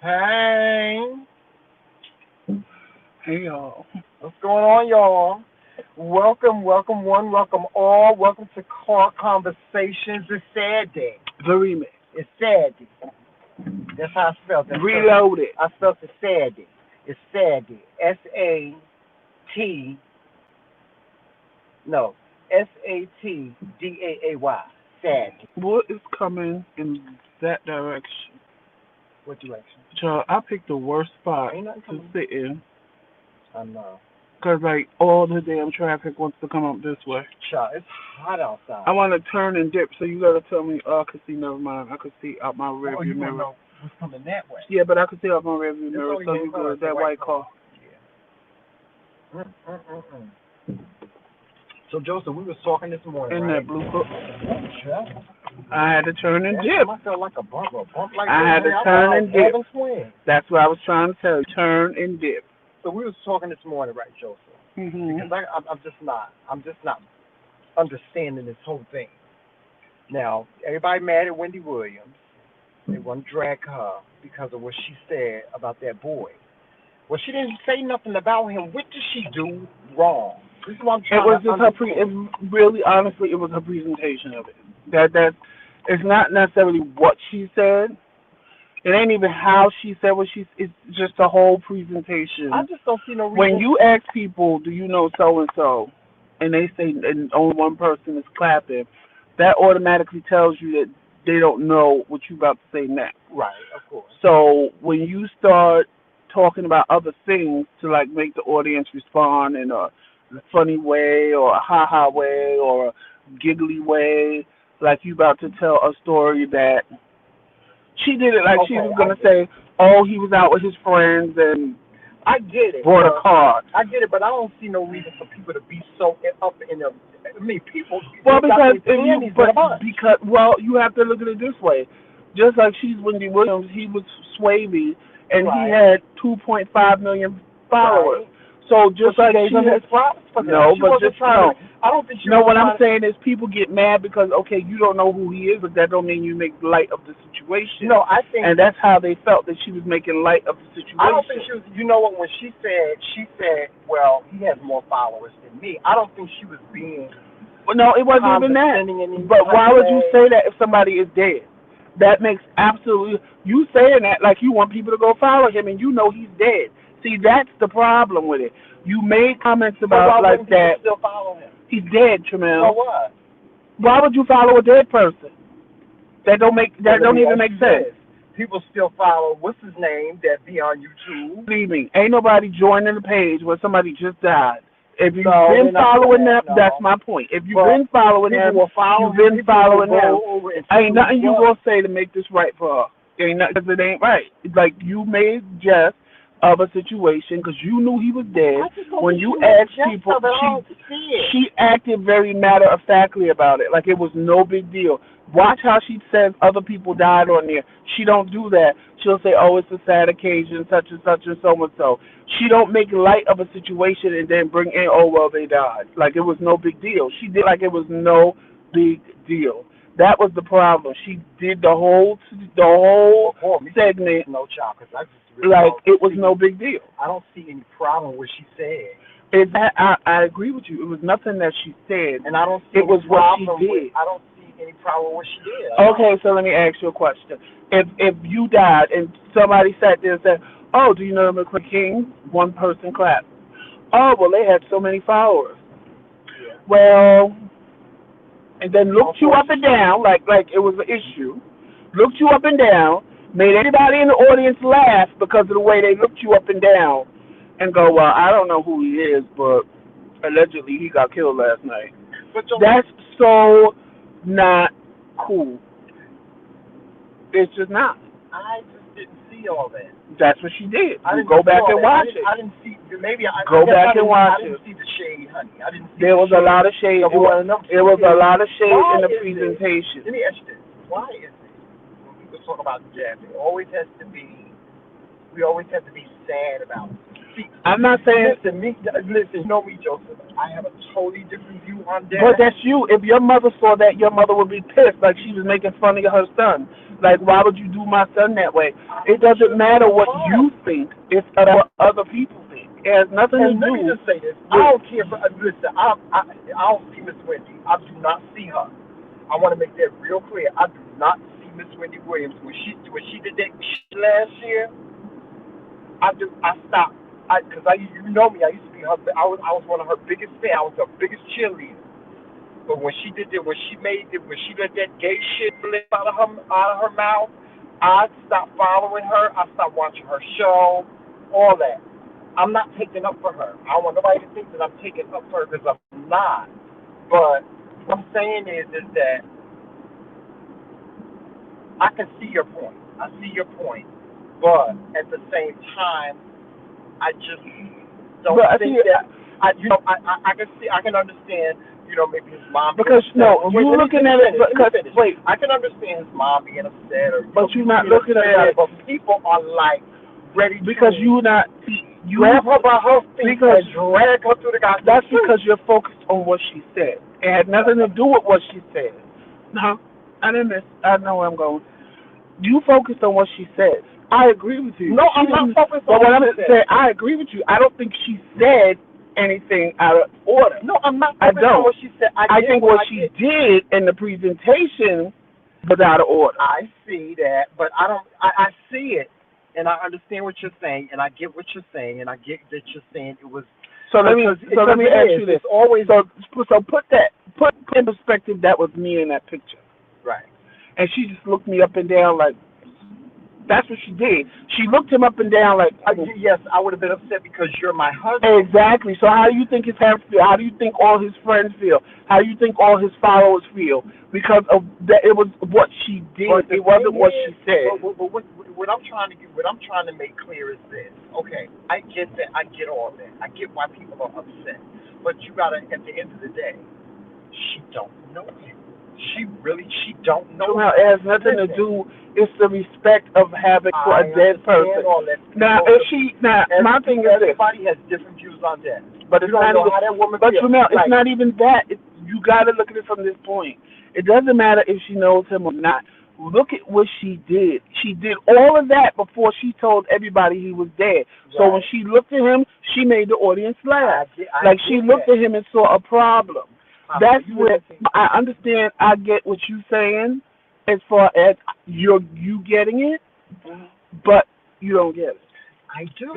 Hey, Hey y'all. what's going on, y'all? Welcome, welcome one, welcome all. Welcome to Car Conversations. It's sad day. The remix. It's sad day. That's how I spelled it. Reloaded. I spelled it sad day. It's sad day. S-A-T, no, Satdaay. Sad day. What is coming in that direction? What direction? Child, I picked the worst spot Ain't nothing to coming. sit in. I know. Cause like all the damn traffic wants to come up this way. Child, it's hot outside. I want to turn and dip, so you gotta tell me. Oh, I could see. Never mind. I could see out my Oh, rearview you want to mirror. know what's coming that way? Yeah, but I could see out my rearview It's mirror. only So one you car. good? It's a That white white car. car. Yeah. So Joseph, we was talking this morning, And right? that blue coat. Yeah. I had to turn and That dip. time I felt like a bump like I this. had to Man, I thought turn I and was dip. having twins. That's what I was trying to tell you. Turn and dip. So we was talking this morning, right, Joseph? Mhm. Because I'm just not understanding this whole thing. Now, everybody mad at Wendy Williams. They want to drag her because of what she said about that boy. Well, she didn't say nothing about him. What did she do wrong? This is what I'm It trying was to just her understand. really honestly, it was her presentation of it. That it's not necessarily what she said. It ain't even how she said what she. It's just the whole I presentation. just don't see no When reason. you ask people, do you know so and they say and only one person is clapping, that automatically tells you that they don't know what you about to say next. Right, of course. So when you start talking about other things to like make the audience respond in a funny way or a ha ha way or a giggly way, like you about to tell a story that she did it like she Okay, was gonna say, oh, he was out with his friends and I get it, bought a but car. I get it, but I don't see no reason for people to be so up in the. I mean, people Well, they got because their if you, panties in but a bunch. because well, you have to look at it this way. Just like she's Wendy Williams, he was Swavey, and he Right, had 2.5 million followers. right. So So just she like gave she him had, his props for that. no, She but wasn't just trying to. no, I don't think she no. was What I'm trying to. saying is people get mad because okay, you don't know who he is, but that don't mean you make light of the situation. No, I think. And that's how they felt that she was making light of the I don't think situation. she was. You know what? When she said, well, he has more followers than me. I don't think she was being Well, no, it wasn't even that. condescending in any But type why of would you way. say that if somebody is dead? That makes absolutely you saying that like you want people to go follow him and you know he's dead. See, that's the problem with it. You made comments So about why like wouldn't people that. still follow him? He's dead, So Tramel. what? Why would you follow a dead person? Well, That let don't me even ask make you sense. this: people still follow what's his name that be on YouTube? Believe me, ain't nobody joining the page where somebody just died. If you've No, been they're not doing following that. them, that's No, my point. If you've but been following people them, will follow you've him. been People will following them. go over and see Ain't who he nothing you was. gonna say to make this right for her. Ain't nothing 'cause it ain't right. It's like you made jest of a situation because you knew he was dead. I just don't When think you she made asked jest people, of it. I don't see it. she acted very matter of factly about it, like it was no big deal. Watch how she says other people died on there. She don't do that. She'll say, "Oh, it's a sad occasion, such and so and so." She don't make light of a situation and then bring in, "Oh well, they died," like it was no big deal. She did like it was no big deal. That was the problem. She did the whole Well, for me, segment no child, because I just really like don't it was see. no big deal. I don't see any problem with what she said, I agree with you. It was nothing that she said. and I don't see It any was what she problem with. did. I don't see any problem with what she did. I don't. Okay, so let me ask you a question. If you died and somebody sat there and said, "Oh, do you know the McKingz?" One person clapped. Oh, well, they had so many followers. Yeah. Well, and then looked you up and Unfortunately. down like it was an issue. Looked you up and down, made everybody in the audience laugh because of the way they looked you up and down, and go, "Well, I don't know who he is, but allegedly he got killed last night." But so That's so not cool. It's just not. I just didn't see all that. That's what she did. I You didn't go see back all and that. watch it. I didn't see. Maybe I Go guess back and watch I it. didn't see the shade, honey. I didn't see There the was a shade. lot of shade. Number one. Number It two was a is lot of shade why in the is it? presentation. Let me ask you this: why is it when people talk about death, it always has to be? We always have to be sad about it. See, I'm not saying. listen, you know me, Joseph. I have a totally different view on that. But that's you. If your mother saw that, your mother would be pissed, like she was making fun of her son. Like, why would you do my son that way? It doesn't matter what you think; it's what other people think. It has nothing to And let do. me just say this: I don't care. Listen, I don't see Miss Wendy. I do not see her. I want to make that real clear. I do not see Miss Wendy Williams when she did that shit last year. I stopped. Because you know me. I used to be her. I was one of her biggest fans. I was her biggest cheerleader. But when she did that, when she let that gay shit slip out of her mouth, I stopped following her. I stopped watching her show, all that. I'm not taking up for her. I don't want nobody to think that I'm taking up for her because I'm not. But what I'm saying is that I can see your point. I see your point. But at the same time, I just don't think that. I can understand. Maybe his mom. Because you looking at it. Wait, I can understand his mom being upset, but you're not looking at it. But people are like ready because to you grab her by her feet and drag her through the gospel. That's because you're focused on what she said. It had nothing to do with what she said. No, I didn't miss. I know where I'm going. You focused on what she said. I agree with you. No, I'm not focused on what I'm saying. I agree with you. I don't think she said anything out of order. No, I'm not focused on what she said. I think what she did in the presentation was out of order. I see that, but I don't. I see it, and I understand what you're saying, and I get what you're saying, and I get that you're saying it was. So let me ask you this. Always so put in perspective. That was me in that picture. Right. And she just looked me up and down like. That's what she did. She looked him up and down like. Yes, I would have been upset because you're my husband. Exactly. So how do you think his parents feel? How do you think all his friends feel? How do you think all his followers feel? Because of that, it was what she did. It wasn't what she said. But what I'm trying to make clear is this. Okay, I get that. I get all that. I get why people are upset. But you gotta, at the end of the day, she don't know him. She don't know. Well, it has nothing to do. It's the respect of having for a dead person. Now, my thing is this. Everybody has different views on death. But it's not even. But it's not even that. You got to look at it from this point. It doesn't matter if she knows him or not. Look at what she did. She did all of that before she told everybody he was dead. Right. So when she looked at him, she made the audience laugh. She looked at him and saw a problem. That's where I understand. I get what you're saying as far as you getting it, but you don't get it. I do.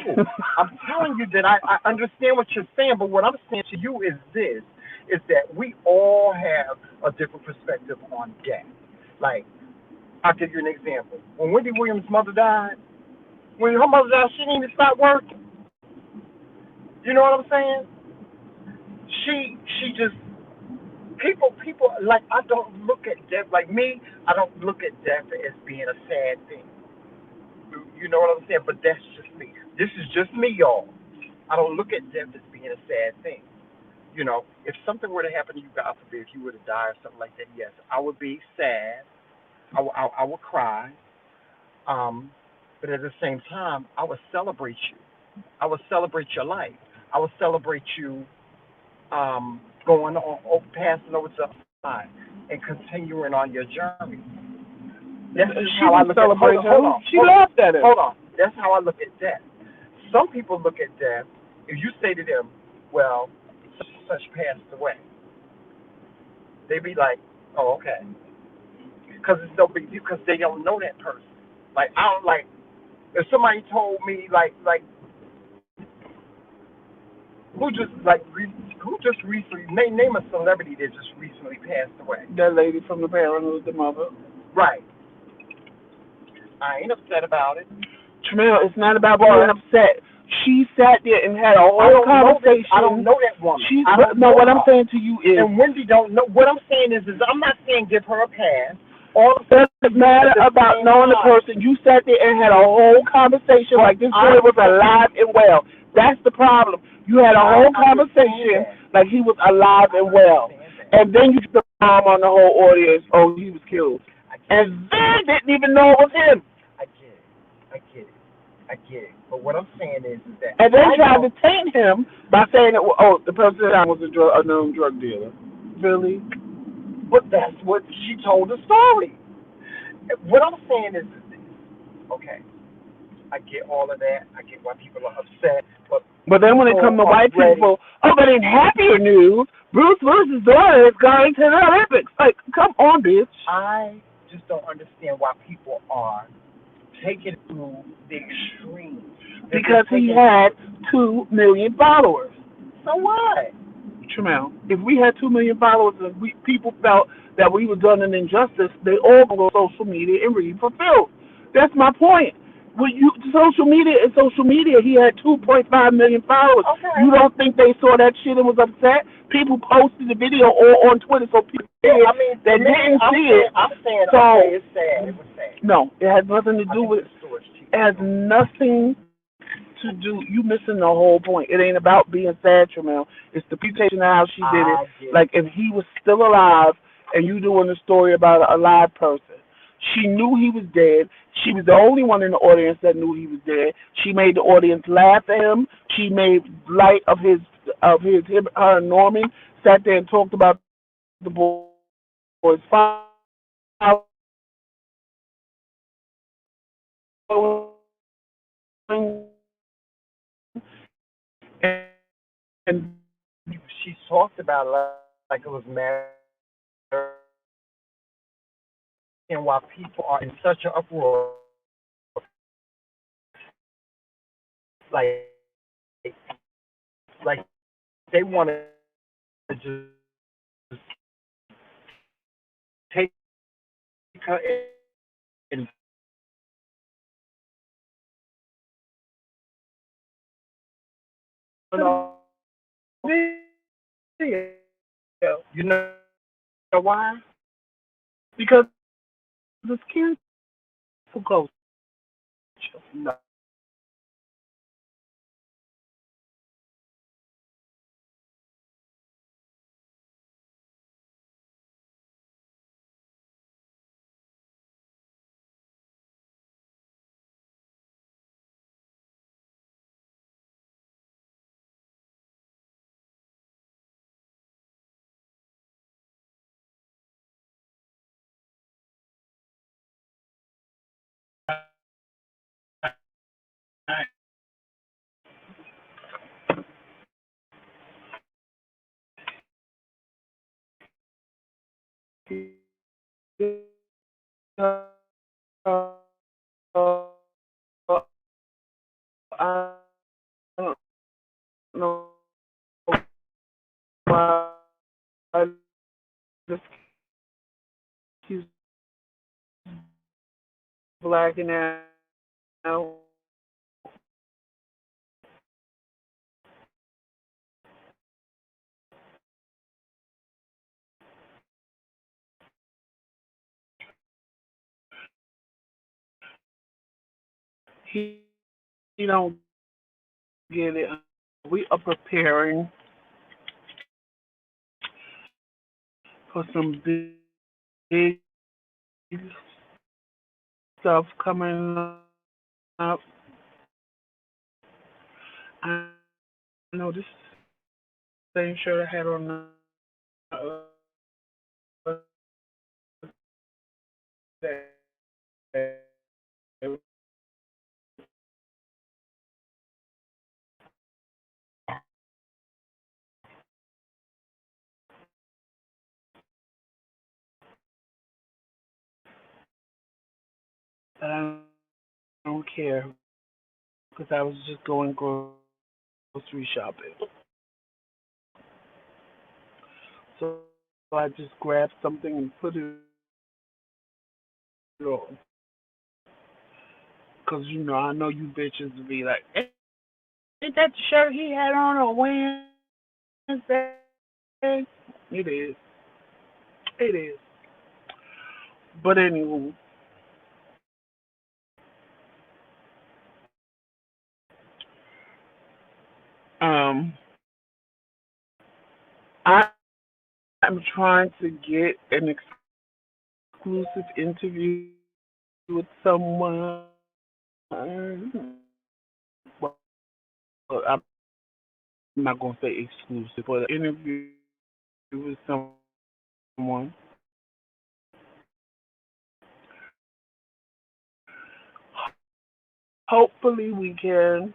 I'm telling you that I understand what you're saying, but what I'm saying to you is this, is that we all have a different perspective on death. Like, I'll give you an example. When Wendy Williams' mother died, when her mother died, she didn't even stop working. You know what I'm saying? She just... People, like, I don't look at death, like me, I don't look at death as being a sad thing. You know what I'm saying? But that's just me. This is just me, y'all. I don't look at death as being a sad thing. You know, if something were to happen to you, God forbid, if you were to die or something like that, yes, I would be sad. I would cry. But at the same time, I would celebrate you. I would celebrate your life. I would celebrate you going on, passing over to the side and continuing on your journey. That's how I look at it. Hold on. She laughed at it. Hold on. That's how I look at death. Some people look at death, if you say to them, well, such passed away, they be like, oh, okay. Because it's no big deal, because they don't know that person. Like, I don't, like, if somebody told me, like, who just recently, name a celebrity that just recently passed away. That lady from the parent, the mother. Right. I ain't upset about it. Tremel, it's not about being upset. She sat there and had a whole conversation. I don't know that woman. What I'm saying to you is... And Wendy don't know. What I'm saying is I'm not saying give her a pass. It doesn't matter about knowing the person. You sat there and had a whole conversation like this boy was alive and well. That's the problem. You had a whole conversation like he was alive and well. And then you put the bomb on the whole audience. Oh, he was killed. And then didn't even know it was him. I get it. I get it. But what I'm saying is that And they I tried to don't. taint him by saying that, the person was a known drug dealer. Really? But that's what she told the story. What I'm saying is this. Okay, I get all of that. I get why people are upset, but But then when it people comes to are white ready. people, but in happier news, Bruce Willis's daughter is going to the Olympics. Like, come on, bitch. I just don't understand why people are taking it to the extreme. Because he had 2 million followers. So what? Tramel, if we had 2 million followers and people felt that we were done an injustice, they all go to social media and read for filth. That's my point. When you social media is social media, he had 2.5 million followers. Okay. You don't think they saw that shit and was upset? People posted the video all on Twitter, so people I mean, that didn't see it. I'm saying, So okay, it's sad. It was sad. no, it has nothing to I do think with. the story's cheap. It has nothing to do. You missing the whole point. It ain't about being sad, Tramel. It's the presentation of how she did it. I get Like it. if he was still alive and you doing a story about a live person. She knew he was dead. She was the only one in the audience that knew he was dead. She made the audience laugh at him. She made light of her and Norman sat there and talked about the boy's father. And She talked about it like it was matter, and why people are in such an uproar. Like, like they want to just take her and you know why? because it's cancel culture. No. I don't know why this he's blacking out. He, he don't get it. We are preparing for some big stuff coming up. I know this same shirt I had on the day, but I don't care because I was just going grocery shopping. So I just grabbed something and put it on. Because, I know you bitches will be like, ain't that the shirt he had on Wednesday? It is. It is. But anyway, um, I, I'm trying to get an exclusive interview with someone. I'm not gonna say exclusive, but an interview with someone. Hopefully we can.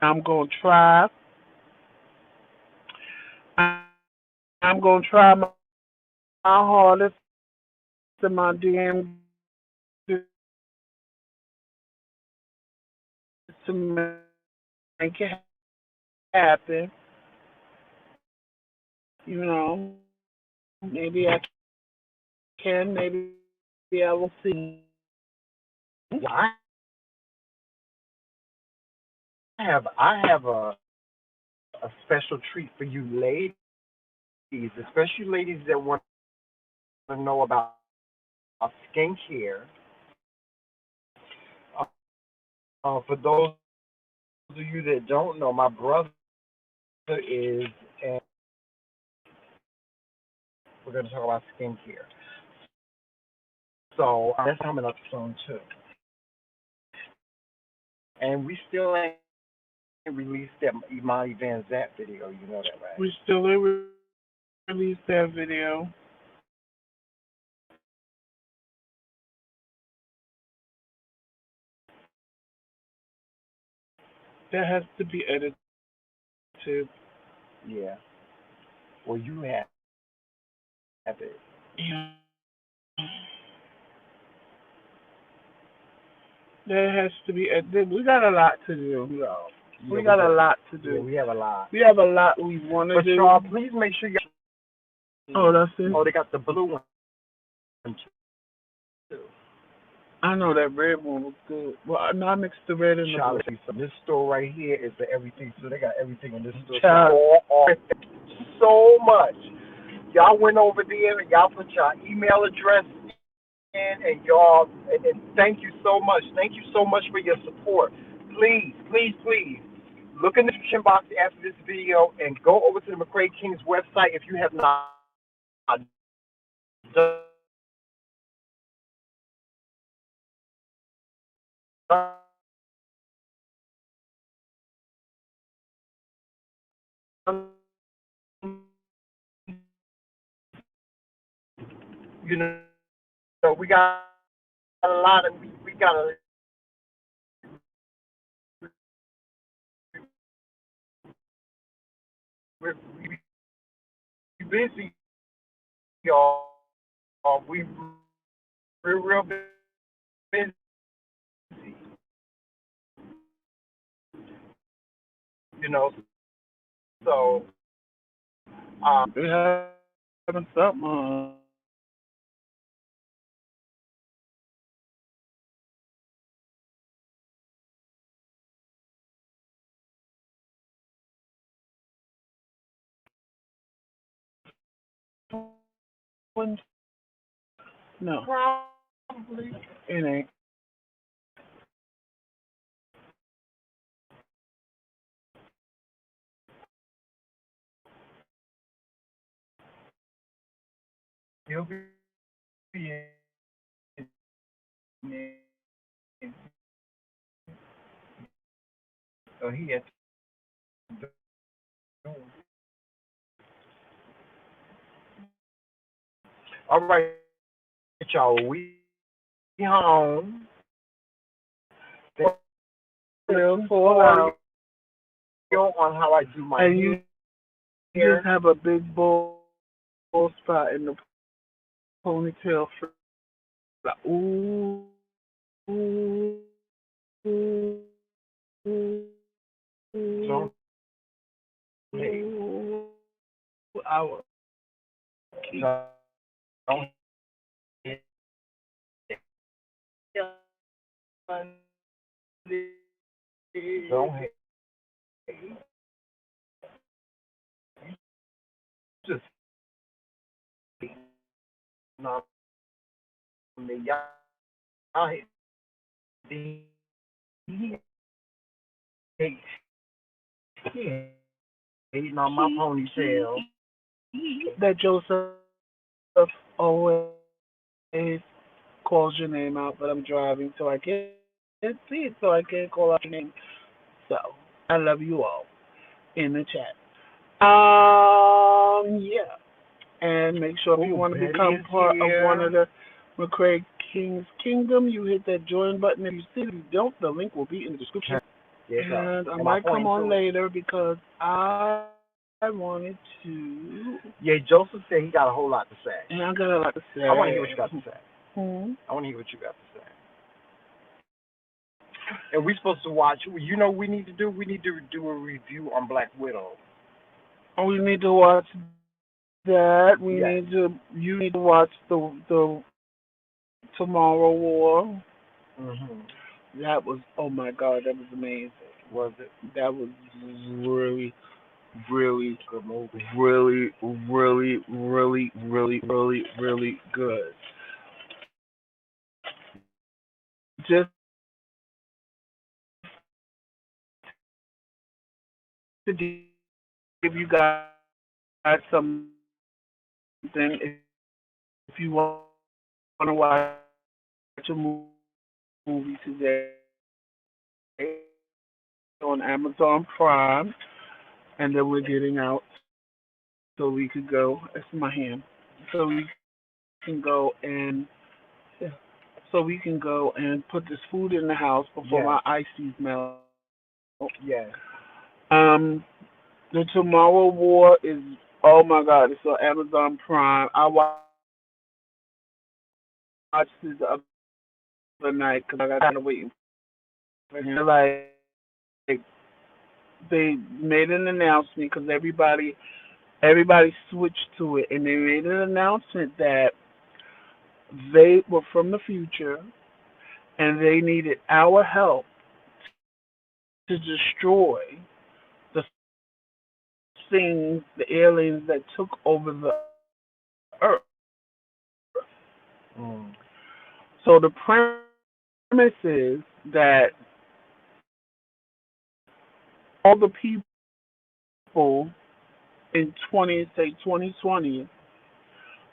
I'm gonna try. I'm gonna try my hardest and my damn to make it happen. You know, maybe I can, maybe I will see. Well, I have a special treat for you ladies, especially ladies that want to know about skincare. For those of you that don't know, my brother is, and we're going to talk about skincare. So that's coming up soon too. And we still ain't released that Imani Van Zant video. You know that, right? We still ain't released that video. That has to be edited. Yeah. Well, you have it. Yeah. That has to be edited. We got a lot to do. Yeah, We got a lot to yeah, do. we have a lot. We have a lot we want to But do. y'all, please make sure you. Oh, that's it. Oh, they got the blue one too. I know that red one was good. Well, no, I mixed the red and the Charlie, blue. so this store right here is the everything. So they got everything in this store. Child. So much. Y'all went over there and y'all put your email address in, and y'all, and thank you so much. Thank you so much for your support. Please, please, please, look in the description box after this video and go over to the McCray King's website if you have not done. You know, we got a lot of we got a we busy, y'all. We're real busy. You know, so We having something on. No, probably it ain't. he'll be in. So he had to do. All right, y'all. We home. Thank you for on how I do my And you hair. just have a big bald spot in the ponytail. Like, ooh, ooh, ooh, ooh, So, ooh, hey, ooh. I will keep don't hate. Don't hate. Just not me. Y'all hate. He hate. He hating on my ponytail. that Joseph always calls your name out, but I'm driving, so I can't see it, so I can't call out your name. So I love you all in the chat. Yeah. And make sure if you Oh, want to Betty become is part of one of here. the McCray King's Kingdom, you hit that join button. If you see it, if you don't, the link will be in the description. There you go. And I On my might come phone on too. later because I wanted to. Yeah, Joseph said he got a whole lot to say. And I got a lot to say. I want to hear what you got to say. Hmm? I want to hear what you got to say. And we're supposed to watch. You know, we need to do. We need to do a review on Black Widow. We need to watch that. Yes. You need to watch the Tomorrow War. Mhm. That was, oh my God, that was amazing. Was it? That was really, really, Good movie. really, really, really, really, really, really good. Just to give you guys something, if you want to watch a movie today on Amazon Prime, and then we're getting out so we could go. It's my hand. So we can go and yeah, so we can go and put this food in the house before Yes. my ices melt. Yes. Um, the Tomorrow War is, oh my God, it's on Amazon Prime. I watched this the other night because I got tired of waiting for him. Like they made an announcement because everybody switched to it, and they made an announcement that they were from the future and they needed our help to destroy the things, the aliens that took over the earth. Mm. So the premise is that all the people in 2020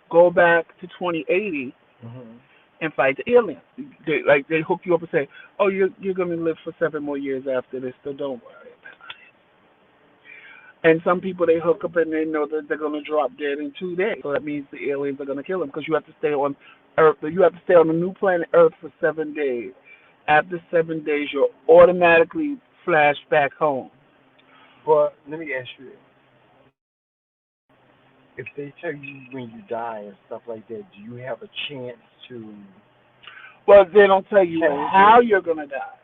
go back to 2080 Mhm. and fight the aliens. They hook you up and say, "Oh, you're gonna live for 7 more years after this, so don't worry." And some people they hook up and they know that they're gonna drop dead in 2 days. So that means the aliens are gonna kill them because you have to stay on Earth. You have to stay on the new planet Earth for 7 days. After 7 days, you're automatically flashed back home. But let me ask you this: if they tell you when you die and stuff like that, do you have a chance to Well, they don't tell you change how it? you're gonna die.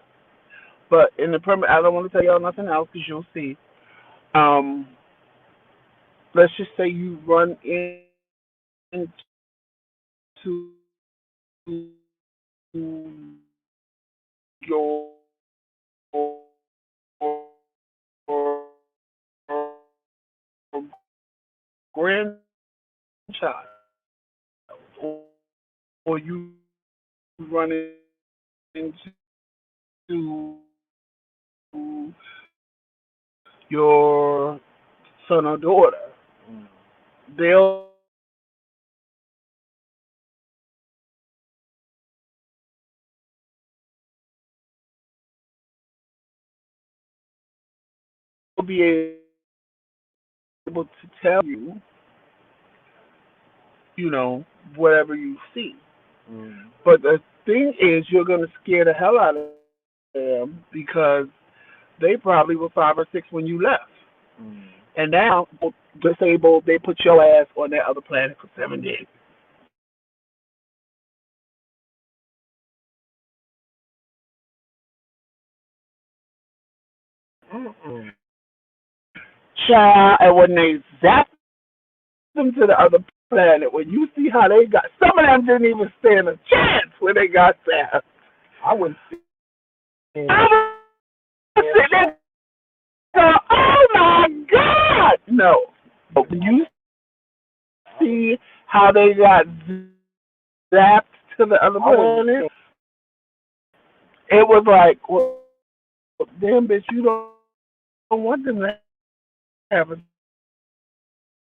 But in the permit, I don't want to tell y'all nothing else because you'll see. Um, let's just say you run into your grandchild, or you run into your son or daughter. Mm. They'll be able to tell you, you know, whatever you see. Mm. But the thing is, you're going to scare the hell out of them because they probably were 5 or 6 when you left. Mm. And now, disabled, they put your ass on that other planet for 7 days. Mm-mm. Child, and when they zap them to the other planet, when you see how they got, some of them didn't even stand a chance when they got there. I wouldn't stand I was a sitting chance. there, oh my God! No. But when you see how they got zapped to the other I wouldn't planet, stand. it was like, well, damn bitch, you don't want them to have a